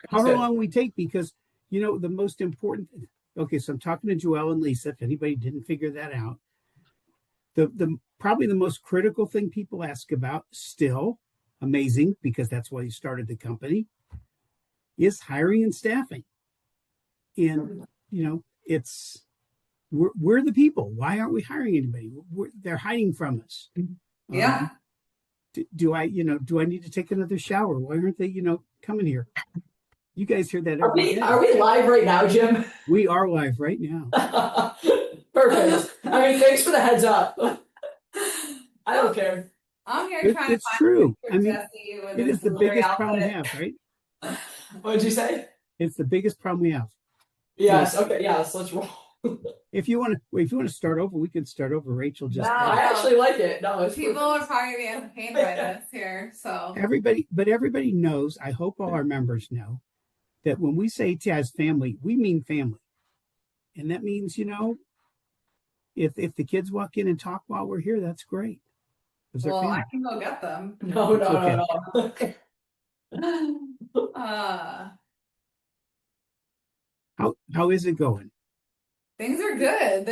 however long we take, because the most important. Okay, so I'm talking to Joelle and Lisa. If anybody didn't figure that out, the probably the most critical thing people ask about, still amazing because that's why you started the company, is hiring and staffing. And it's we're the people. Why aren't we hiring anybody? They're hiding from us. Yeah. Do I need to take another shower? Why aren't they coming here? You guys hear that every day. Are we live right now, Jim? We are live right now. Perfect. I mean, thanks for the heads up. I don't care. I'm here trying to It's true. I mean, Jesse with it is the biggest problem we have, right? What did you say? It's the biggest problem we have. Yes. Okay. Yes. Let's roll. If you want to start over, we could start over. Rachel just. No, I actually like it. No, people are probably being entertained by this here. So everybody knows. I hope all our members know that when we say ATI's family, we mean family, and that means if the kids walk in and talk while we're here, that's great. Well, I can go get them. No. How is it going? Things are good.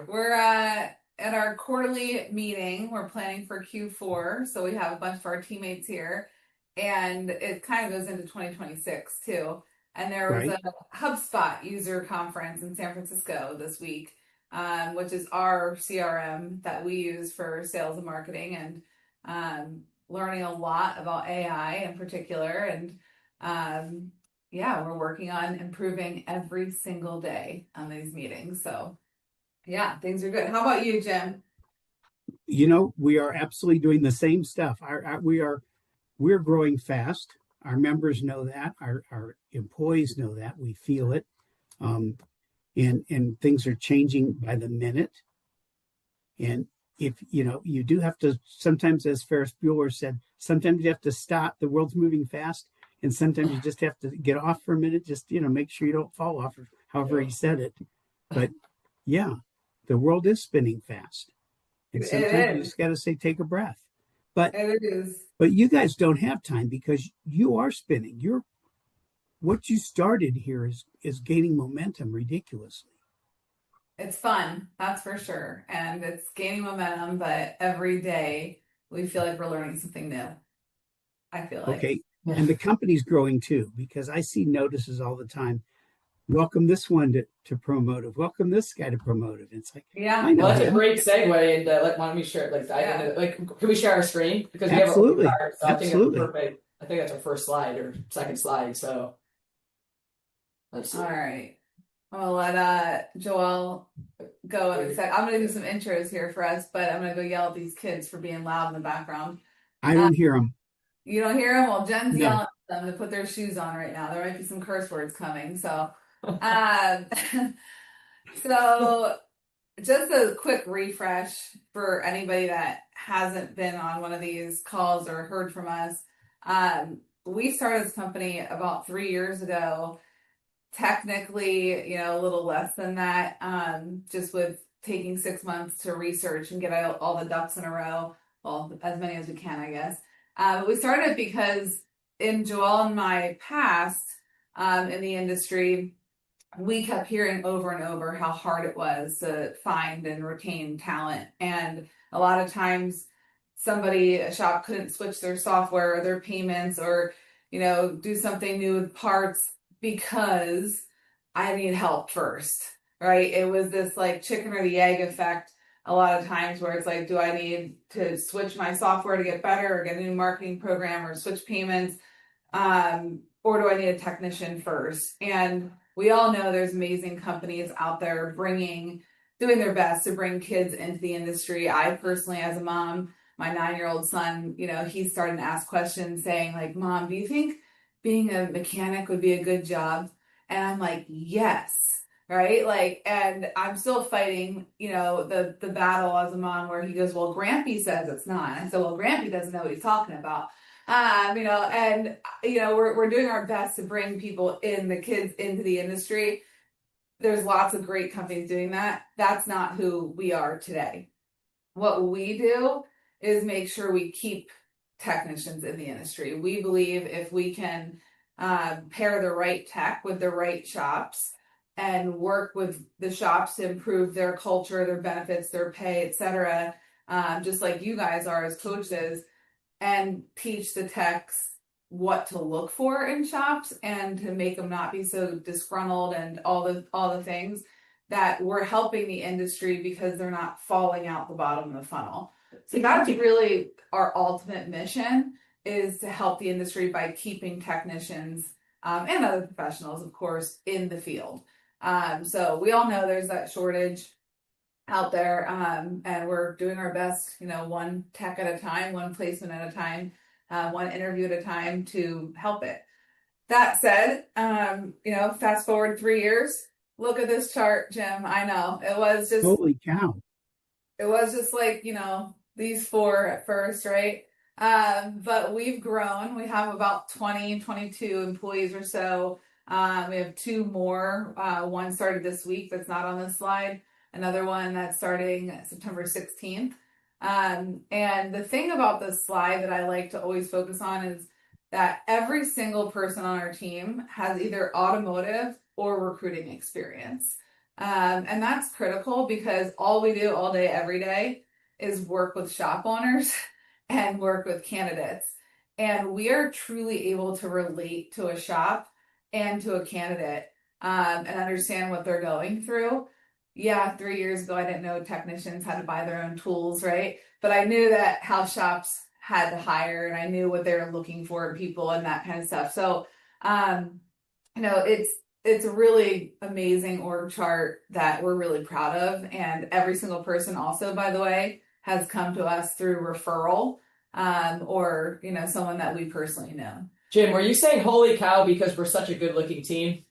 We're at our quarterly meeting. We're planning for Q4, so we have a bunch of our teammates here, and it kind of goes into 2026 too. And there was a HubSpot user conference in San Francisco this week, which is our CRM that we use for sales and marketing, and learning a lot about AI in particular. And we're working on improving every single day on these meetings. So yeah, things are good. How about you, Jim? We are absolutely doing the same stuff. We're growing fast. Our members know that. Our employees know that. We feel it. And things are changing by the minute. And if you do have to, sometimes, as Ferris Bueller said, sometimes you have to stop. The world's moving fast, and sometimes you just have to get off for a minute. Just make sure you don't fall off, or however he said it. But yeah, the world is spinning fast, and sometimes you just got to say, take a breath. But it is. But you guys don't have time because you are spinning. What you started here is gaining momentum ridiculously. It's fun, that's for sure. And it's gaining momentum, but every day we feel like we're learning something new. I feel like. Okay. And the company's growing too, because I see notices all the time. Welcome this one to Promotive. Welcome this guy to Promotive. It's like, yeah, I know that's a great segue. And why don't we share it? Can we share our screen? Because we absolutely, have a absolutely. I think that's perfect. I think that's our first slide or second slide. So let's see. All right. I'll let Joelle go in a sec. I'm going to do some intros here for us, but I'm going to go yell at these kids for being loud in the background. I don't hear them. You don't hear them? Well, Jen's yelling at them to put their shoes on right now. There might be some curse words coming. So, so just a quick refresh for anybody that hasn't been on one of these calls or heard from us. We started this company about 3 years ago. Technically, a little less than that, just with taking 6 months to research and get all the ducks in a row. Well, as many as we can, I guess. We started because in Joelle and my past in the industry, we kept hearing over and over how hard it was to find and retain talent. And a lot of times a shop couldn't switch their software or their payments or, do something new with parts because I need help first, right? It was this like chicken or the egg effect a lot of times where it's like, do I need to switch my software to get better or get a new marketing program or switch payments? Or do I need a technician first? And we all know there's amazing companies out there doing their best to bring kids into the industry. I personally, as a mom, my 9-year-old son, he's starting to ask questions saying like, Mom, do you think being a mechanic would be a good job? And I'm like, yes. Right. Like, and I'm still fighting, the battle as a mom where he goes, well, Grampy says it's not. And I said, well, Grampy doesn't know what he's talking about. We're doing our best to bring the kids into the industry. There's lots of great companies doing that. That's not who we are today. What we do is make sure we keep technicians in the industry. We believe if we can pair the right tech with the right shops and work with the shops to improve their culture, their benefits, their pay, etc. Just like you guys are as coaches, and teach the techs what to look for in shops and to make them not be so disgruntled and all the things that we're helping the industry because they're not falling out the bottom of the funnel. So that's really our ultimate mission, is to help the industry by keeping technicians and other professionals, of course, in the field. So we all know there's that shortage out there, and we're doing our best, one tech at a time, one placement at a time, one interview at a time to help it. That said, fast forward 3 years, look at this chart, Jim. I know it was just, holy cow. It was just like, these four at first, right? But we've grown. We have about 20, 22 employees or so. We have two more. One started this week that's not on this slide. Another one that's starting September 16th. And the thing about this slide that I like to always focus on is that every single person on our team has either automotive or recruiting experience. And that's critical because all we do all day, every day is work with shop owners and work with candidates. And we are truly able to relate to a shop and to a candidate and understand what they're going through. Yeah, 3 years ago, I didn't know technicians had to buy their own tools, right? But I knew that how shops had to hire, and I knew what they were looking for in people and that kind of stuff. So, it's a really amazing org chart that we're really proud of. And every single person also, by the way, has come to us through referral or, someone that we personally know. Jim, were you saying holy cow because we're such a good looking team?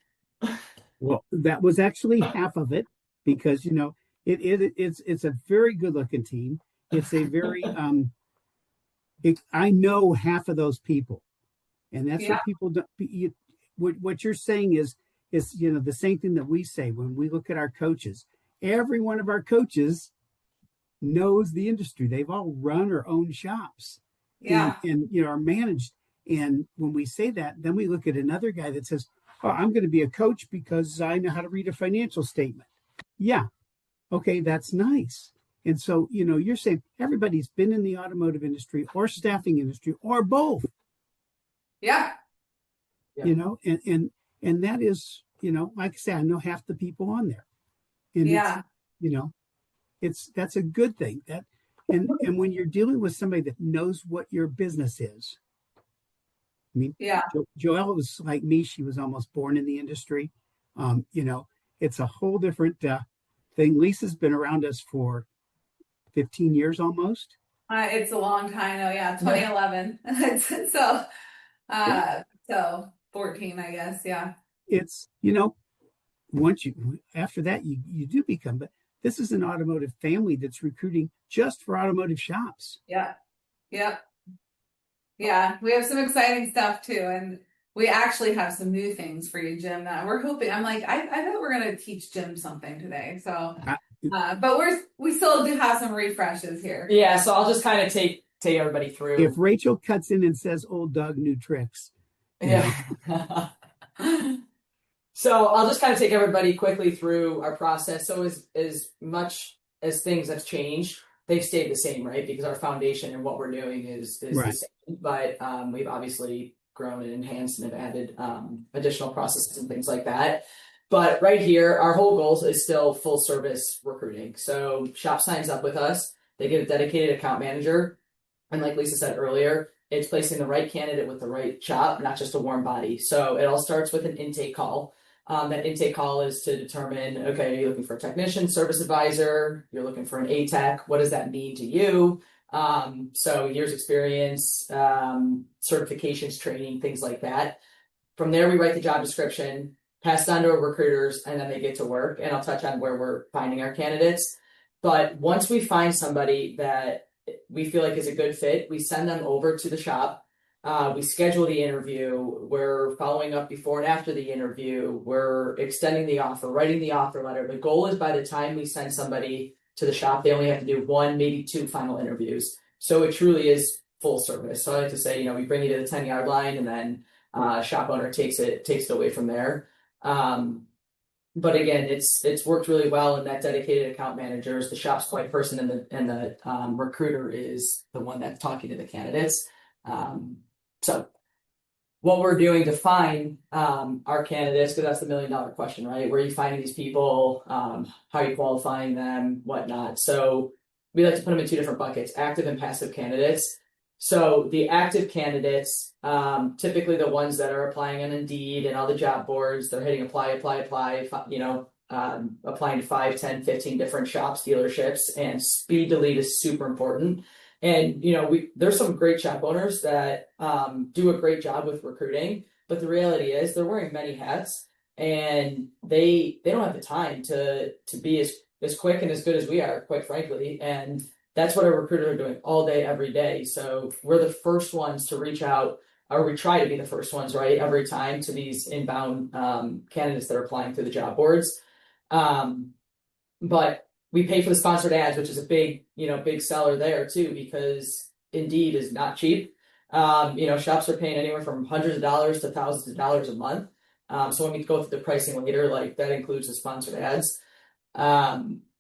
Well, that was actually half of it, because it's a very good looking team. It's a very I know half of those people, and that's what people don't. What you're saying is the same thing that we say when we look at our coaches. Every one of our coaches knows the industry. They've all run or own shops, and are managed. And when we say that, then we look at another guy that says, "Oh, I'm going to be a coach because I know how to read a financial statement." Yeah, okay, that's nice. And so, you're saying everybody's been in the automotive industry or staffing industry or both. Yeah. And that is, like I say, I know half the people on there. And that's a good thing. And when you're dealing with somebody that knows what your business is. I mean, Joelle was like me. She was almost born in the industry. It's a whole different thing. Lisa's been around us for 15 years almost. It's a long time now. Yeah, 2011. So 14, I guess. Yeah. It's after that you do become. But this is an automotive family that's recruiting just for automotive shops. Yeah. Yep. Yeah, we have some exciting stuff too, and we actually have some new things for you, Jim. That we're hoping. I'm like, I bet we're gonna teach Jim something today. So, but we still do have some refreshes here. Yeah, so I'll just kind of take everybody through. If Rachel cuts in and says, "Old Doug, new tricks," yeah. So I'll just kind of take everybody quickly through our process. So as much as things have changed, they've stayed the same, right? Because our foundation and what we're doing is right. The same. But we've obviously grown and enhanced and have added additional processes and things like that. But right here, our whole goal is still full service recruiting. So shop signs up with us. They get a dedicated account manager. And like Lisa said earlier, it's placing the right candidate with the right shop, not just a warm body. So it all starts with an intake call. That intake call is to determine, okay, you're looking for a technician, service advisor, you're looking for an ATEC. What does that mean to you? So years experience, certifications, training, things like that. From there, we write the job description, pass it on to our recruiters, and then they get to work. And I'll touch on where we're finding our candidates. But once we find somebody that we feel like is a good fit, we send them over to the shop. We schedule the interview. We're following up before and after the interview. We're extending the offer, writing the offer letter. The goal is by the time we send somebody to the shop, they only have to do 1, maybe 2 final interviews. So it truly is full service. So I like to say, we bring you to the 10-yard line, and then shop owner takes it away from there. But again, it's worked really well, and that dedicated account manager is the shop's point person, and the recruiter is the one that's talking to the candidates. So what we're doing to find our candidates, because that's the $1 million question, right? Where are you finding these people? How are you qualifying them? Whatnot. So we like to put them in 2 different buckets: active and passive candidates. So the active candidates, typically the ones that are applying on Indeed and all the job boards, they're hitting apply, applying to 5, 10, 15 different shops, dealerships, and speed to lead is super important. And, there's some great shop owners that do a great job with recruiting, but the reality is they're wearing many hats, and they don't have the time to be as quick and as good as we are, quite frankly. And that's what our recruiters are doing all day, every day. So we're the first ones to reach out, or we try to be the first ones, right, every time, to these inbound candidates that are applying through the job boards. But we pay for the sponsored ads, which is a big seller there too, because Indeed is not cheap. Shops are paying anywhere from hundreds of dollars to thousands of dollars a month. So when we go through the pricing later, like that includes the sponsored ads.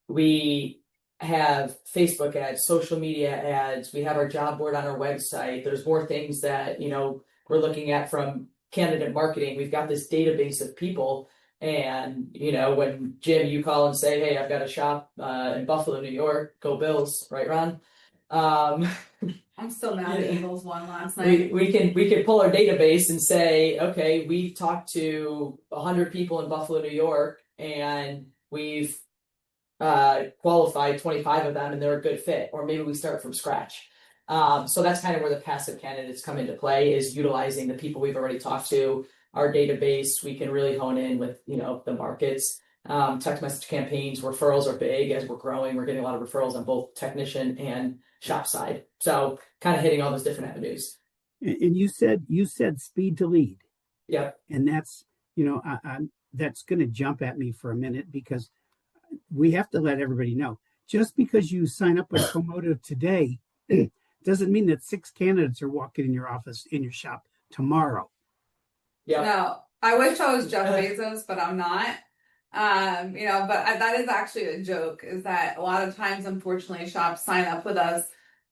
We have Facebook ads, social media ads. We have our job board on our website. There's more things that, we're looking at from candidate marketing. We've got this database of people. And, when Jim, you call and say, hey, I've got a shop in Buffalo, New York, go Bills, right, Ron? I'm still mad at Eagles won last night. We can pull our database and say, okay, we've talked to 100 people in Buffalo, New York, and we've qualified 25 of them, and they're a good fit. Or maybe we start from scratch. So that's kind of where the passive candidates come into play, is utilizing the people we've already talked to, our database. We can really hone in with, the markets. Text message campaigns, referrals are big as we're growing. We're getting a lot of referrals on both technician and shop side. So kind of hitting all those different avenues. And you said speed to lead. Yep. And that's, that's going to jump at me for a minute, because we have to let everybody know, just because you sign up with Promotive today doesn't mean that 6 candidates are walking in your office, in your shop tomorrow. Yeah. No, I wish I was Jeff Bezos, but I'm not. But that is actually a joke, is that a lot of times, unfortunately, shops sign up with us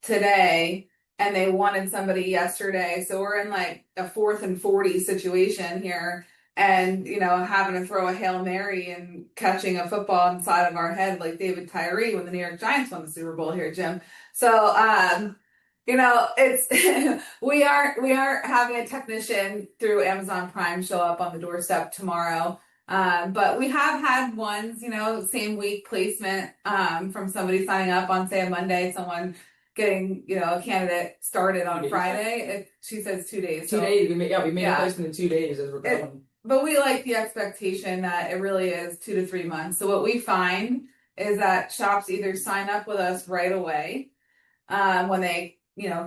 today and they wanted somebody yesterday. So we're in like a 4th and 40 situation here, and, having to throw a Hail Mary and catching a football inside of our head like David Tyree when the New York Giants won the Super Bowl here, Jim. So, it's we are having a technician through Amazon Prime show up on the doorstep tomorrow. But we have had ones, same week placement from somebody signing up on, say, a Monday, someone getting, a candidate started on Friday. She says 2 days. 2 days. We made a placement in 2 days as we're going. But we like the expectation that it really is 2 to 3 months. So what we find is that shops either sign up with us right away when they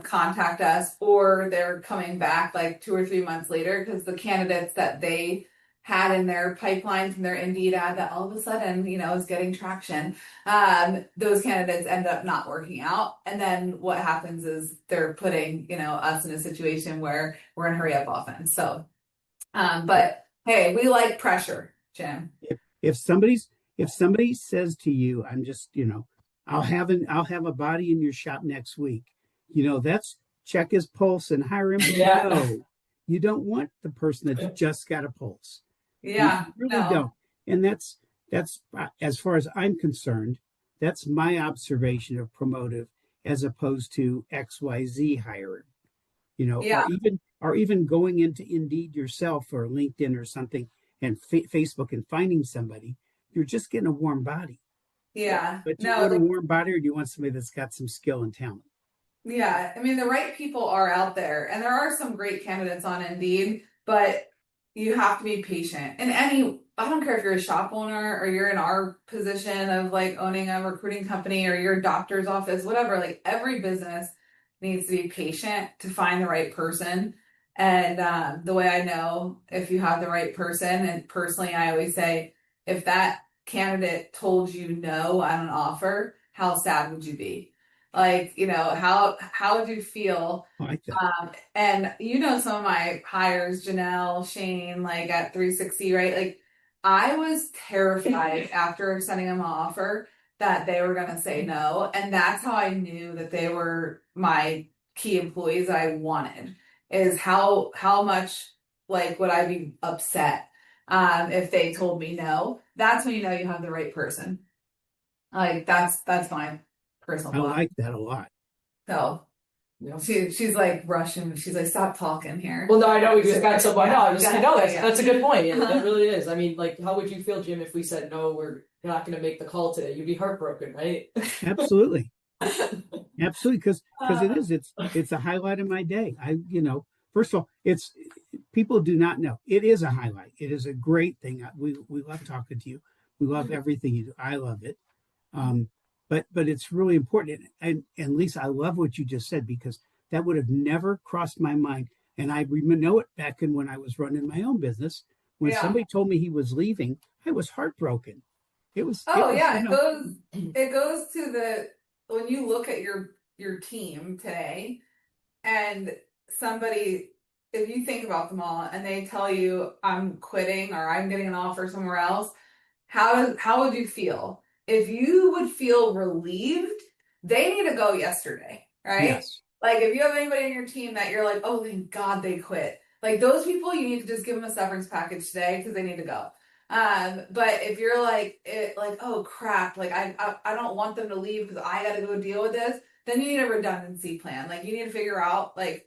contact us, or they're coming back like 2 or 3 months later, because the candidates that they had in their pipeline from their Indeed ad that all of a sudden, is getting traction, those candidates end up not working out. And then what happens is they're putting, us in a situation where we're in hurry up offense. So, but hey, we like pressure, Jim. If somebody says to you, I'm just, I'll have a body in your shop next week, that's check his pulse and hire him. Yeah. No, you don't want the person that's just got a pulse. Yeah, you really don't. And that's as far as I'm concerned, that's my observation of Promotive, as opposed to XYZ hiring. Or even going into Indeed yourself, or LinkedIn or something, and Facebook, and finding somebody. You're just getting a warm body. Yeah. But do you want a warm body, or do you want somebody that's got some skill and talent? Yeah, I mean, the right people are out there, and there are some great candidates on Indeed, but you have to be patient. And I don't care if you're a shop owner, or you're in our position of like owning a recruiting company, or your doctor's office, whatever, like every business needs to be patient to find the right person. And the way I know if you have the right person, and personally, I always say, if that candidate told you no on an offer, how sad would you be? Like, how would you feel? I like that. And some of my hires, Janelle, Shane, like at 360, right? Like I was terrified after sending them an offer that they were gonna say no. And that's how I knew that they were my key employees that I wanted, is how much like would I be upset if they told me no. That's when you know you have the right person. Like that's my personal I thought. like that a lot. So Yeah. she's like rushing. She's like, stop talking here. Well, no, I know we just got someone. No, I know Yeah. that's a good point. That really is. I mean, like, how would you feel, Jim, if we said no, we're not going to make the call today? You'd be heartbroken, right? Absolutely. Absolutely. Because Uh, it's a highlight of my day. First of all, it's people do not know. It is a highlight. It is a great thing. We love talking to you. We love everything you do. I love it. Um, but it's really important. And Lisa, I love what you just said, because that would have never crossed my mind. And I know it back in when I was running my own business. When Yeah. somebody told me he was leaving, I was heartbroken. Oh yeah, you know, it goes to the when you look at your team today and somebody, if you think about them all and they tell you I'm quitting or I'm getting an offer somewhere else, how would you feel? If you would feel relieved, they need to go yesterday, right? yes, Like if you have anybody in your team that you're like, oh, thank God they quit. Like those people, you need to just give them a severance package today because they need to go. But if you're like, oh crap, like I don't want them to leave because I got to go deal with this, then you need a redundancy plan. Like you need to figure out like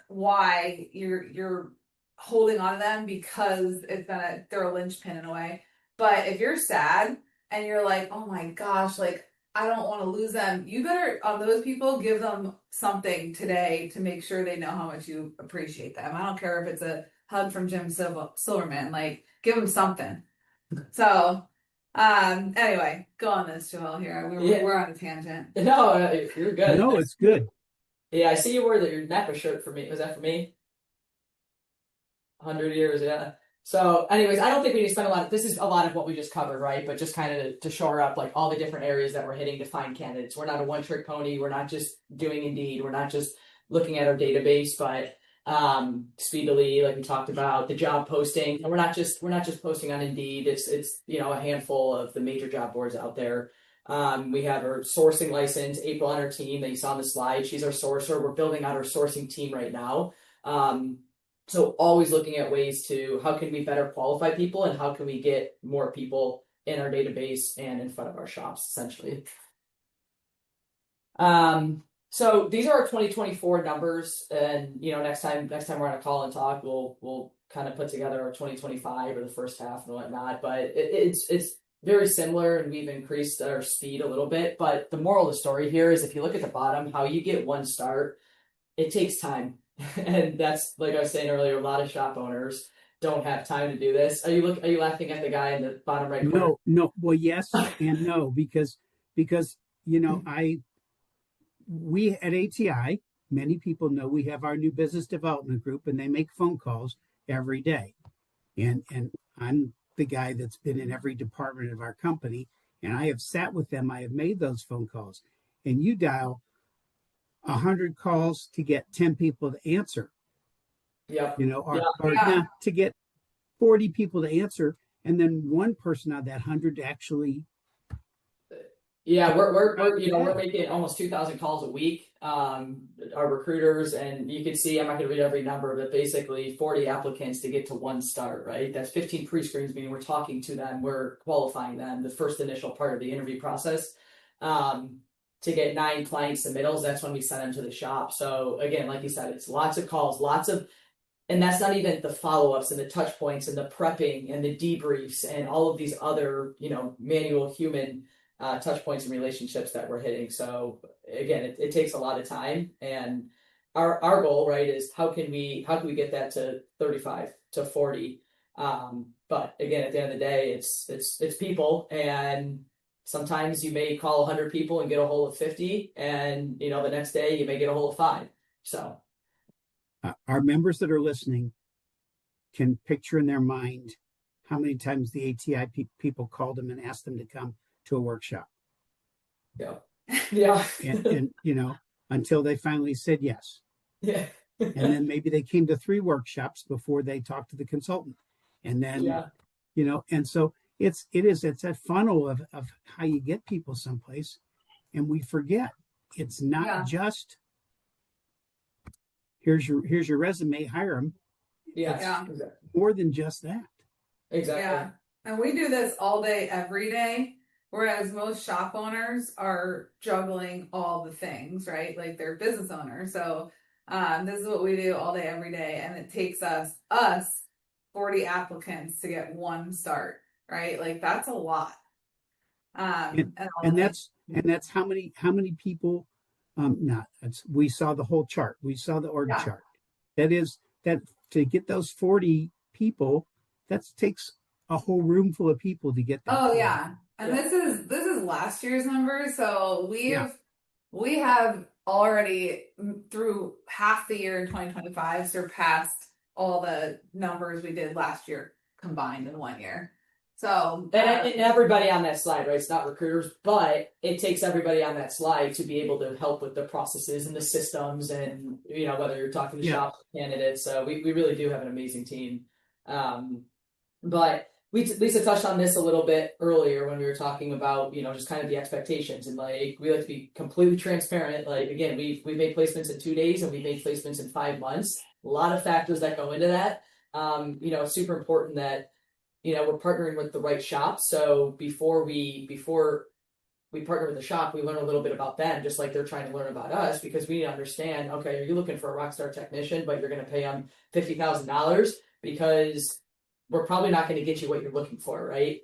why you're holding on to them, because it's gonna throw a linchpin in a way. But if you're sad and you're like, oh my gosh, like I don't want to lose them, you better on those people give them something today to make sure they know how much you appreciate them. I don't care if it's a hug from Silverman, like give them something. So, anyway, go on this, Joel. Here we're on a tangent. no, you're good. no, it's good. Yeah, I see you wore your NAPA shirt for me. Was that for me? 100 years, yeah. So, anyways, I don't think we need to spend a lot. This is a lot of what we just covered, right? But just kind of to shore up like all the different areas that we're hitting to find candidates. We're not a one-trick pony. We're not just doing Indeed. We're not just looking at our database, but speedily, like we talked about, the job posting. And we're not just posting on Indeed. It's a handful of the major job boards out there. We have our sourcing license, April on our team that you saw on the slide. She's our sourcer. We're building out our sourcing team right now. So always looking at ways to how can we better qualify people and how can we get more people in our database and in front of our shops, essentially. So these are our 2024 numbers, and next time we're on a call and talk, we'll kind of put together our 2025 or the first half and whatnot. But it's very similar, and we've increased our speed a little bit. But the moral of the story here is, if you look at the bottom, how you get one start, it takes time. And that's, like I was saying earlier, a lot of shop owners don't have time to do this. Are you laughing at the guy in the bottom right corner? No. Well, yes and no, because we at ATI, many people know we have our new business development group, and they make phone calls every day. And I'm the guy that's been in every department of our company, and I have sat with them. I have made those phone calls, and you dial 100 calls to get 10 people to answer, Yep. Yeah. to get 40 people to answer, and then one person out of that 100 to actually. Yeah, we're making almost 2,000 calls a week. Our recruiters, and you can see, I'm not going to read every number, but basically 40 applicants to get to one start, right? That's 15 pre-screens, meaning we're talking to them, we're qualifying them, the first initial part of the interview process. To get 9 client submittals, that's when we send them to the shop. So again, like you said, it's lots of calls, and that's not even the follow-ups and the touch points and the prepping and the debriefs and all of these other, manual human touch points and relationships that we're hitting. So again, it takes a lot of time, and our goal, right, is how can we get that to 35 to 40. But again, at the end of the day, it's people, and sometimes you may call 100 people and get a hold of 50, and the next day you may get a hold of 5. So Our members that are listening can picture in their mind how many times the ATI people called them and asked them to come to a workshop. yeah. Yeah. and until they finally said yes. Yeah. And then maybe they came to 3 workshops before they talked to the consultant. And then, Yeah. and so it's that funnel of how you get people someplace. And we forget it's not Yeah. just here's your resume, hire them. Yeah. It's Yeah. more than just that. Exactly. Yeah. And we do this all day, every day. Whereas most shop owners are juggling all the things, right? Like they're business owners. So this is what we do all day, every day. And it takes us 40 applicants to get one start, right? Like that's a lot. And, And and that's how many people not that's we saw the whole chart. We saw the org yeah. chart. That is that to get those 40 people, that takes a whole room full of people to get that. Oh yeah. And Yeah. this is last year's numbers. So Yeah. we have already through half the year in 2025 surpassed all the numbers we did last year combined in 1 year. So And everybody on that slide, right? It's not recruiters, but it takes everybody on that slide to be able to help with the processes and the systems, and whether you're talking to Yeah. shop candidates. So we really do have an amazing team. But Lisa touched on this a little bit earlier when we were talking about just kind of the expectations, and like we like to be completely transparent. Like again, we've made placements in 2 days and we made placements in 5 months. A lot of factors that go into that. It's super important that we're partnering with the right shop. So before we partner with the shop, we learn a little bit about them, just like they're trying to learn about us, because we need to understand, okay, are you looking for a rock star technician, but you're going to pay them $50,000 because we're probably not going to get you what you're looking for, right?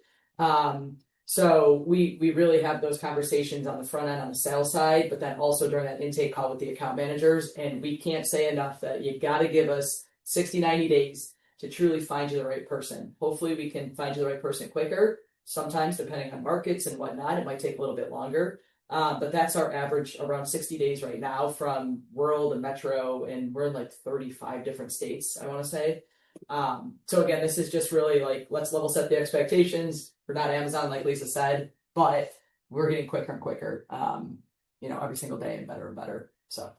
So we really have those conversations on the front end on the sales side, but then also during that intake call with the account managers. And we can't say enough that you got to give us 60, 90 days to truly find you the right person. Hopefully we can find you the right person quicker. Sometimes, depending on markets and whatnot, it might take a little bit longer. But that's our average, around 60 days right now, from rural to metro, and we're in like 35 different states, I want to say. So again, this is just really like, let's level set the expectations. We're not Amazon, like Lisa said, but we're getting quicker and quicker, every single day, and better. So.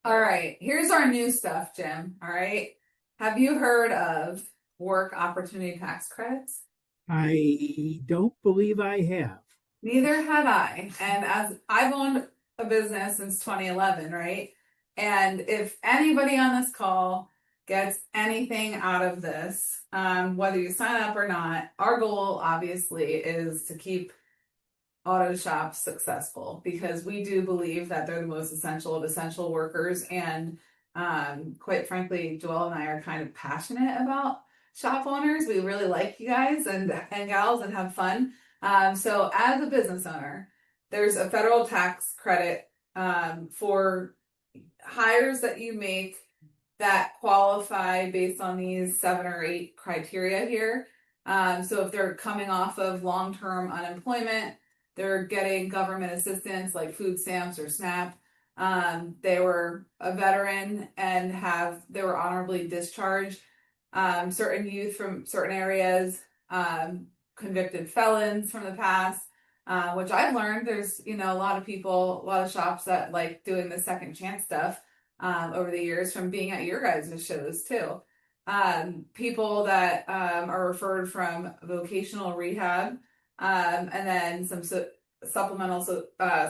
all right, here's our new stuff, Jim. All right. Have you heard of work opportunity tax credits? I don't believe I have. Neither had I. And as I've owned a business since 2011, right? And if anybody on this call gets anything out of this, whether you sign up or not, our goal obviously is to keep auto shops successful, because we do believe that they're the most essential of essential workers. And quite frankly, Joel and I are kind of passionate about shop owners. We really like you guys and gals and have fun. So as a business owner, there's a federal tax credit for hires that you make that qualify based on these 7 or 8 criteria here. So if they're coming off of long-term unemployment, they're getting government assistance like food stamps or SNAP. They were a veteran and they were honorably discharged. Certain youth from certain areas, convicted felons from the past, which I've learned there's, a lot of shops that like doing the second chance stuff over the years from being at your guys' shows too. People that are referred from vocational rehab, and then some supplemental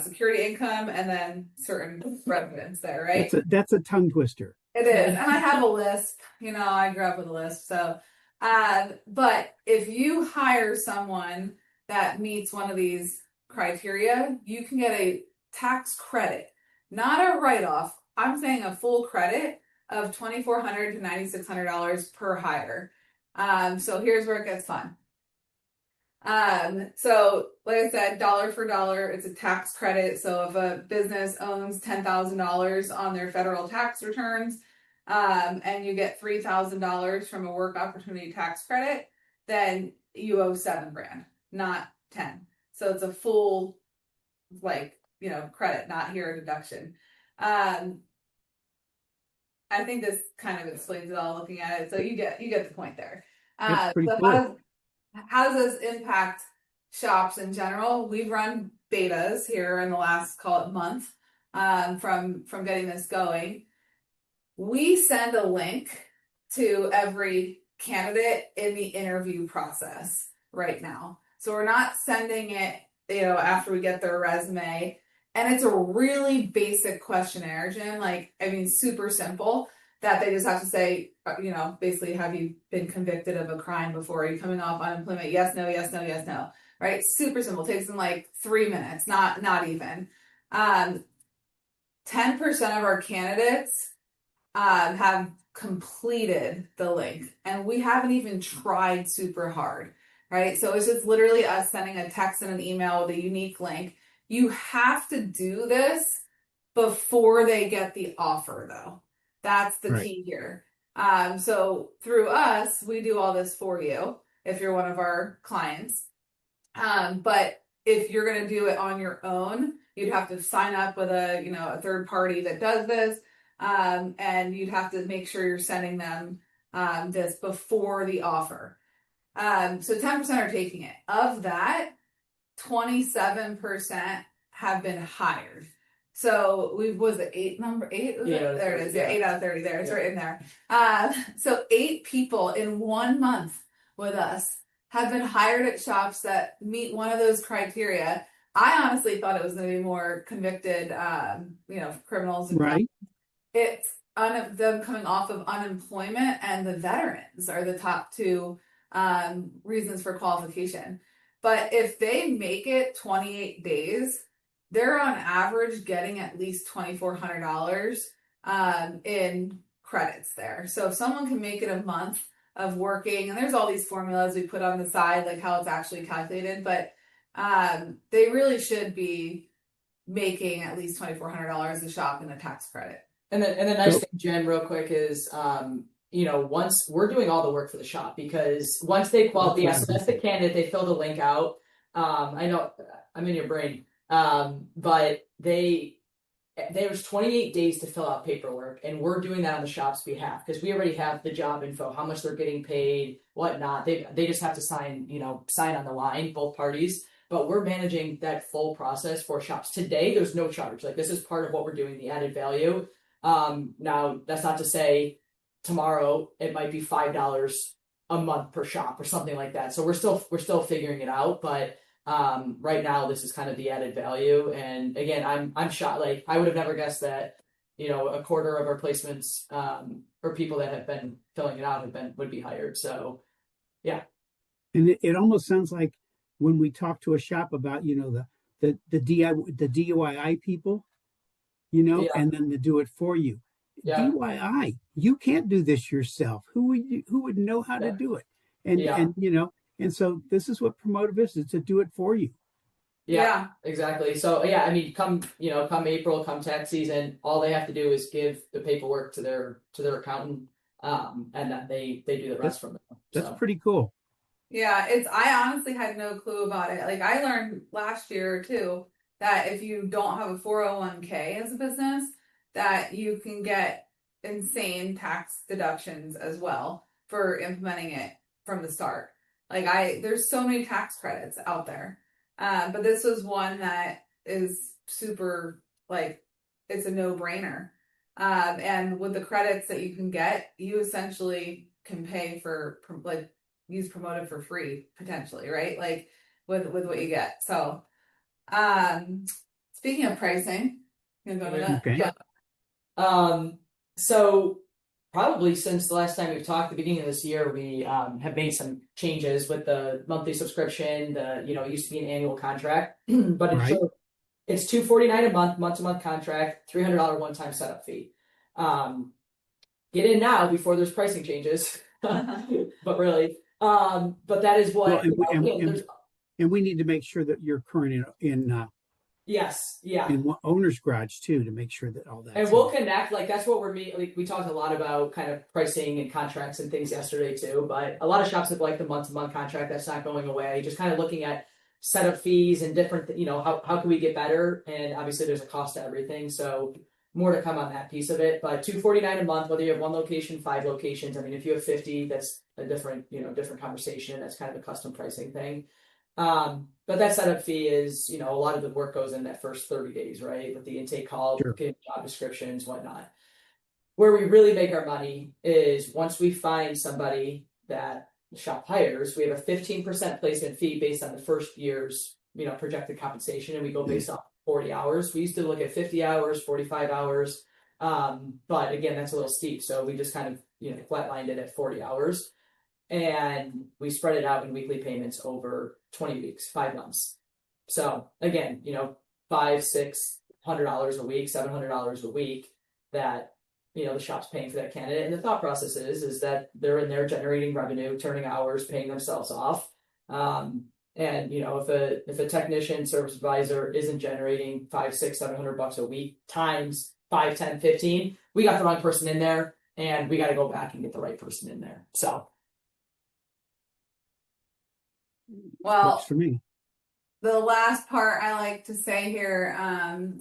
security income, and then certain residents there, right? That's a tongue twister. It is. And I have a list. I grew up with a list. So, but if you hire someone that meets one of these criteria, you can get a tax credit, not a write-off. I'm saying a full credit of $2,400 to $9,600 per hire. So here's where it gets fun. So like I said, dollar for dollar, it's a tax credit. So if a business owns $10,000 on their federal tax returns, and you get $3,000 from a work opportunity tax credit, then you owe $7,000, not 10. So it's a full, credit, not here a deduction. I think this kind of explains it all looking at it. So you get the point there. That's pretty So cool. how does this impact shops in general, we've run betas here in the last, call it, month, from getting this going. We send a link to every candidate in the interview process right now. So we're not sending it, after we get their resume. And it's a really basic questionnaire, Jen. Super simple, that they just have to say, basically, have you been convicted of a crime before? Are you coming off unemployment? Yes, no, yes, no, yes, no. Right? Super simple. Takes them 3 minutes, not even. 10% of our candidates have completed the link, and we haven't even tried super hard, right? So it's just literally us sending a text and an email with a unique link. You have to do this before they get the offer, though. That's the key here. So through us, we do all this for you if you're one of our clients. But if you're going to do it on your own, you'd have to sign up with a third party that does this. And you'd have to make sure you're sending them this before the offer. So 10% are taking it. Of that, 27% have been hired. So was it eight? Number 8? There it is. Yeah, 8 out of 30 there. It's right in there. So 8 people in 1 month with us have been hired at shops that meet one of those criteria. I honestly thought it was going to be more convicted, criminals. Right. It's them coming off of unemployment, and the veterans are the top 2 reasons for qualification. But if they make it 28 days, they're on average getting at least $2,400 in credits there. So if someone can make it a month of working, and there's all these formulas we put on the side, like how it's actually calculated, but they really should be making at least $2,400 a shop in a tax credit. And the nice thing, Jen, real quick, is once we're doing all the work for the shop, because once they qualify, so that's the candidate, they fill the link out. I know I'm in your brain, but there's 28 days to fill out paperwork, and we're doing that on the shop's behalf because we already have the job info, how much they're getting paid, whatnot. They just have to sign on the line, both parties. But we're managing that full process for shops. Today, there's no charge. This is part of what we're doing, the added value. Now, that's not to say tomorrow it might be $5 a month per shop or something like that. So we're still figuring it out. But right now, this is kind of the added value. And again, I'm shocked. I would have never guessed that a quarter of our placements or people that have been filling it out would be hired. So yeah. And it almost sounds like when we talk to a shop about the DIY people, and then the do it for you. Yeah. DIY, you can't do this yourself. Who would know how to do it? And so this is what Promotive is. It's a do it for you. Yeah, exactly. So come April, come tax season, all they have to do is give the paperwork to their accountant, and then they do the rest from there. That's pretty cool. Yeah, I honestly had no clue about it. I learned last year too that if you don't have a 401k as a business, that you can get insane tax deductions as well for implementing it from the start. There's so many tax credits out there. But this was one that is super, it's a no-brainer. And with the credits that you can get, you essentially can pay for, use Promotive for free, potentially, right? With what you get. So, speaking of pricing, I'm going to go to that. Okay. Yeah. So probably since the last time we've talked, the beginning of this year, we have made some changes with the monthly subscription. It used to be an annual contract, but it's $249 a month to month contract, $300 one-time setup fee. Get in now before there's pricing changes, but really, but that is what. And we need to make sure that you're current in Yes. Yeah. In owner's garage too, to make sure that all that. And we'll connect. That's what we're meeting. We talked a lot about kind of pricing and contracts and things yesterday too. But a lot of shops have the month-to-month contract. That's not going away. Just kind of looking at setup fees and different. How can we get better? And obviously, there's a cost to everything. So more to come on that piece of it. But $249 a month, whether you have 1 location, 5 locations. If you have 50, that's a different conversation. That's kind of a custom pricing thing. But that setup fee is, a lot of the work goes in that first 30 days, right? With the intake call, Sure. getting job descriptions, whatnot. Where we really make our money is once we find somebody that the shop hires, we have a 15% placement fee based on the first year's, projected compensation, and we go based off 40 hours. We used to look at 50 hours, 45 hours. But again, that's a little steep. So we just kind of, flatlined it at 40 hours. And we spread it out in weekly payments over 20 weeks, 5 months. So again, $500-$600 a week, $700 a week that the shop's paying for that candidate. And the thought process is that they're in there generating revenue, turning hours, paying themselves off. And if a technician, service advisor isn't generating $500, $600, $700 a week times 5, 10, 15, we got the wrong person in there, and we got to go back and get the right person in there. So. Well, works for me. The last part I like to say here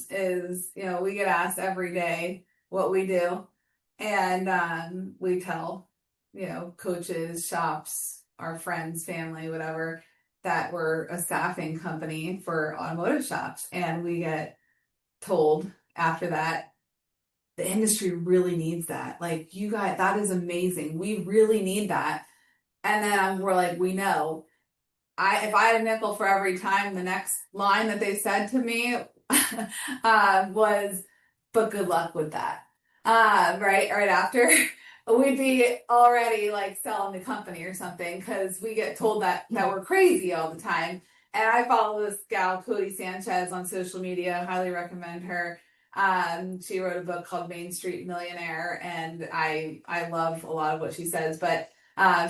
is, we get asked every day what we do. And we tell, coaches, shops, our friends, family, whatever, that we're a staffing company for automotive shops. And we get told after that, the industry really needs that. Like, you guys, that is amazing. We really need that. And then we're like, we know. If I had a nickel for every time, the next line that they said to me was, but good luck with that. Right after, we'd be already like selling the company or something, because we get told that we're crazy all the time. And I follow this gal, Cody Sanchez, on social media. Highly recommend her. She wrote a book called Main Street Millionaire, and I love a lot of what she says. But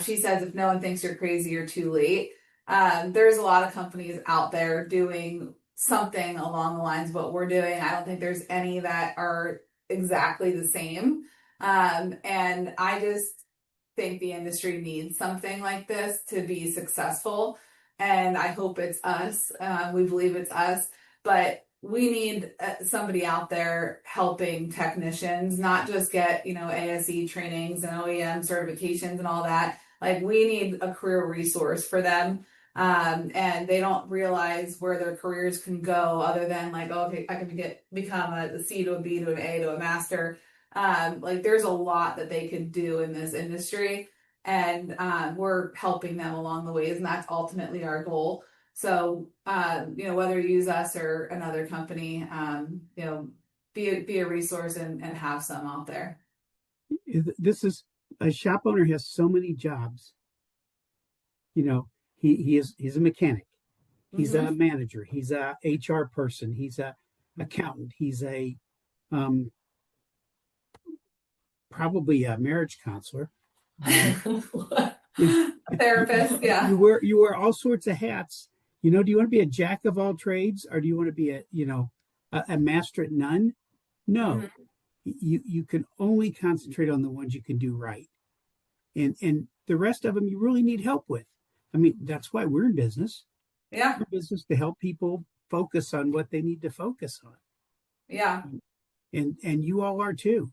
she says, if no one thinks you're crazy, you're too late. There's a lot of companies out there doing something along the lines of what we're doing. I don't think there's any that are exactly the same. And I just think the industry needs something like this to be successful. And I hope it's us. We believe it's us, but we need somebody out there helping technicians, not just get, ASE trainings and OEM certifications and all that. Like, we need a career resource for them. And they don't realize where their careers can go other than like, okay, I can become a C to a B to an A to a master. Like, there's a lot that they could do in this industry, and we're helping them along the ways, and that's ultimately our goal. So, whether you use us or another company, be a resource and have some out there. This is a shop owner has so many jobs. He's a mechanic. He's a manager. He's a HR person. He's a accountant. He's a probably a marriage counselor. A therapist, yeah. You wear all sorts of hats. Do you want to be a jack of all trades, or do you want to be a master at none? No. You can only concentrate on the ones you can do right. And the rest of them you really need help with. I mean, that's why we're in business. Yeah. We're in business to help people focus on what they need to focus on. Yeah. And you all are too.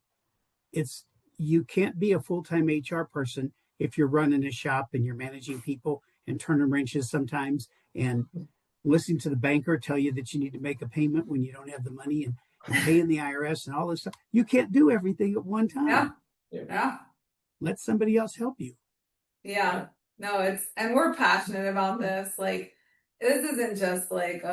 You can't be a full-time HR person if you're running a shop and you're managing people and turning wrenches sometimes and listening to the banker tell you that you need to make a payment when you don't have the money and paying the IRS and all this stuff. You can't do everything at one time. Yeah. Let somebody else help you. Yeah. No, and we're passionate about this. Like, this isn't just like,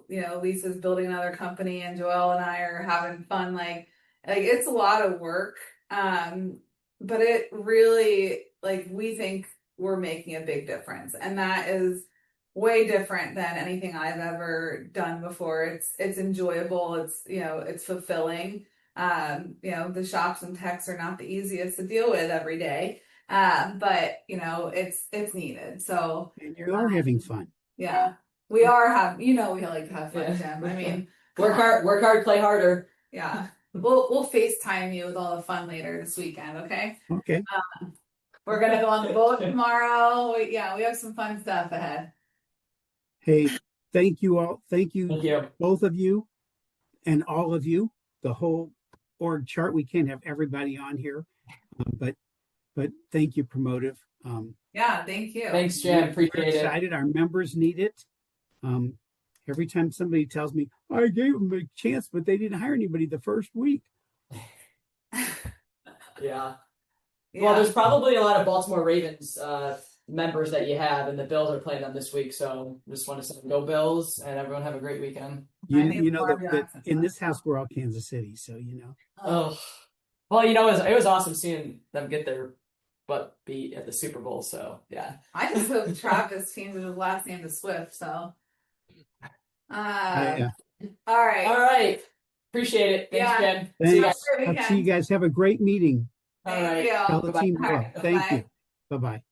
Lisa's building another company and Joelle and I are having fun. Like it's a lot of work. But it really, like, we think we're making a big difference, and that is way different than anything I've ever done before. It's enjoyable. It's fulfilling. The shops and techs are not the easiest to deal with every day. But it's needed. So, and you are having fun. Yeah, we are having, we like to have fun, Jim. I mean, work hard, play harder. Yeah. We'll FaceTime you with all the fun later this weekend. Okay. Okay. We're going to go on the boat tomorrow. We have some fun stuff ahead. Hey, thank you all. Thank you. Both of you and all of you, the whole org chart. We can't have everybody on here, but thank you, Promotive. Yeah, thank you. Thanks, Jim. Appreciate it. Excited. Our members need it. Every time somebody tells me I gave them a chance, but they didn't hire anybody the first week. Yeah. Yeah. Well, there's probably a lot of Baltimore Ravens members that you have, and the Bills are playing them this week. So just want to say go Bills, and everyone have a great weekend. You know that in this house we're all Kansas City, so you know. Oh, well, you know, it was awesome seeing them get their butt beat at the Super Bowl. So yeah, I just hope Travis changes his last name to Swift. So, Yeah. all right, all right, appreciate it. Thanks, Yeah. Jen. Thanks. See you guys. I'll see you guys. Have a great meeting. All Thank right. you. Tell the Bye-bye. team All hello. right, Thank bye. you. Bye bye.